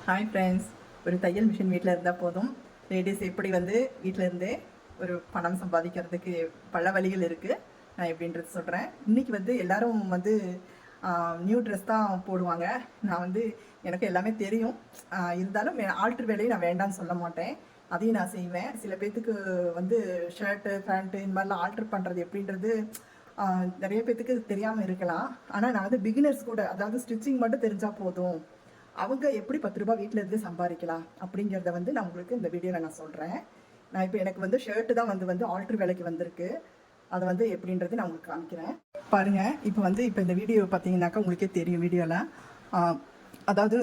Hi friends. ஒரு தையல் machine வீட்டில் இருந்தால் போதும். லேடிஸ் எப்படி வந்து வீட்டில் இருந்தே ஒரு பணம் சம்பாதிக்கிறதுக்கு பல வழிகள் இருக்குது. நான் எப்படின்றது சொல்கிறேன். இன்றைக்கி வந்து எல்லோரும் வந்து நியூ ட்ரெஸ் தான் போடுவாங்க. நான் வந்து எனக்கு எல்லாமே தெரியும். இருந்தாலும் ஆல்ட்ரு வேலையை நான் வேண்டாம்னு சொல்ல மாட்டேன். அதையும் நான் செய்வேன். சில பேர்த்துக்கு வந்து ஷர்ட்டு பேண்ட்டு இந்த மாதிரிலாம் ஆல்ட்ரு பண்ணுறது எப்படின்றது நிறைய பேர்த்துக்கு தெரியாமல் இருக்கலாம். ஆனால் நான் வந்து பிகினர்ஸ் கூட, அதாவது ஸ்டிச்சிங் மட்டும் தெரிஞ்சால் போதும், அவங்க எப்படி 10 ரூபாய் வீட்டில் இருந்து சம்பாதிக்கலாம் அப்படிங்கிறத வந்து நான் உங்களுக்கு இந்த வீடியோவில் நான் சொல்கிறேன். நான் இப்போ எனக்கு வந்து ஷர்ட்டு தான் வந்து ஆல்ட்ரு வேலைக்கு வந்திருக்கு. அதை வந்து எப்படின்றது நான் உங்களுக்கு காமிக்கிறேன். பாருங்கள். இப்போ இந்த வீடியோ பார்த்தீங்கன்னாக்கா உங்களுக்கே தெரியும். வீடியோவில் அதாவது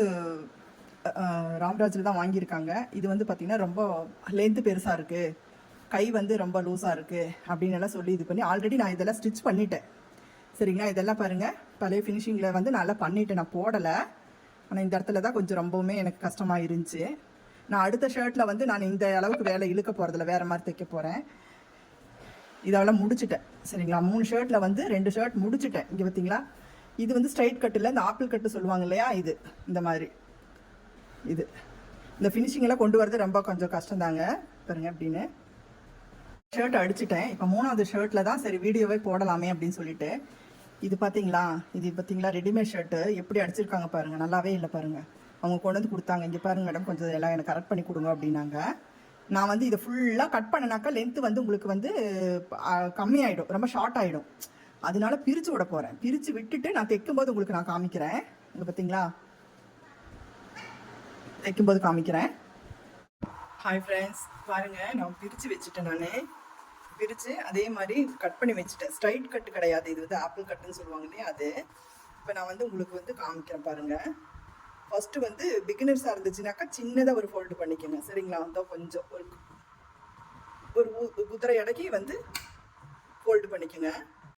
ராம்ராஜில் தான் வாங்கியிருக்காங்க. இது வந்து பார்த்திங்கன்னா ரொம்ப லென்த்து பெருசாக இருக்குது, கை வந்து ரொம்ப லூஸாக இருக்குது அப்படின்னு எல்லாம் சொல்லி இது பண்ணி ஆல்ரெடி நான் இதெல்லாம் ஸ்டிச் பண்ணிட்டேன். சரிங்களா? இதெல்லாம் பாருங்கள், பழைய ஃபினிஷிங்கில் வந்து நல்லா பண்ணிவிட்டு நான் போடலை. ஆனால் இந்த இடத்துல தான் கொஞ்சம் ரொம்பவுமே எனக்கு கஷ்டமாக இருந்துச்சு. நான் அடுத்த ஷர்ட்டில் வந்து நான் இந்த அளவுக்கு வேலை இழுக்க போகிறதில்ல, வேறு மாதிரி தைக்க போகிறேன். இதெல்லாம் முடிச்சுட்டேன். சரிங்களா? 3 ஷர்ட்டில் வந்து 2 ஷர்ட் முடிச்சுட்டேன். இங்கே பார்த்தீங்களா, இது வந்து ஸ்ட்ரைட் கட்டில், இந்த ஆப்பிள் கட்டு சொல்லுவாங்க இல்லையா, இது இந்த மாதிரி. இந்த ஃபினிஷிங்கெல்லாம் கொண்டு வரது ரொம்ப கொஞ்சம் கஷ்டம்தாங்க. பாருங்க அப்படின்னு ஷர்ட் அடிச்சுட்டேன். இப்போ 3வது ஷர்ட்டில் தான் சரி வீடியோவே போடலாமே அப்படின்னு சொல்லிட்டு. இது பார்த்தீங்களா ரெடிமேட் ஷர்ட்டு எப்படி அடிச்சிருக்காங்க பாருங்கள். நல்லாவே இல்லை பாருங்கள். அவங்க கொண்டு வந்து கொடுத்தாங்க. இங்கே பாருங்கள் மேடம், கொஞ்சம் எல்லாம் எனக்கு கரெக்ட் பண்ணி கொடுங்க அப்படின்னாங்க. நான் வந்து இதை ஃபுல்லாக கட் பண்ணினாக்கா லென்த்து வந்து உங்களுக்கு வந்து கம்மியாயிடும், ரொம்ப ஷார்ட் ஆகிடும். அதனால பிரித்து விட போகிறேன். பிரித்து விட்டுட்டு நான் தைக்கும்போது உங்களுக்கு நான் காமிக்கிறேன். இங்கே பார்த்தீங்களா, தைக்கும்போது காமிக்கிறேன். ஹாய் ஃப்ரெண்ட்ஸ், பாருங்கள், நான் பிரித்து வச்சுட்டேன். நான் பிரித்து அதே மாதிரி கட் பண்ணி வச்சுட்டேன். ஸ்ட்ரைட் கட்டு கிடையாது, இது வந்து ஆப்பிள் கட்டுன்னு சொல்லுவாங்க இல்லையா, அது. இப்போ நான் வந்து உங்களுக்கு வந்து காமிக்கிறேன் பாருங்கள். ஃபஸ்ட்டு வந்து பிகினர்ஸாக இருந்துச்சுனாக்கா சின்னதாக ஒரு ஃபோல்டு பண்ணிக்கோங்க. சரிங்களா? அந்த கொஞ்சம் ஒரு குதிரை அடக்கி வந்து ஃபோல்டு பண்ணிக்கோங்க.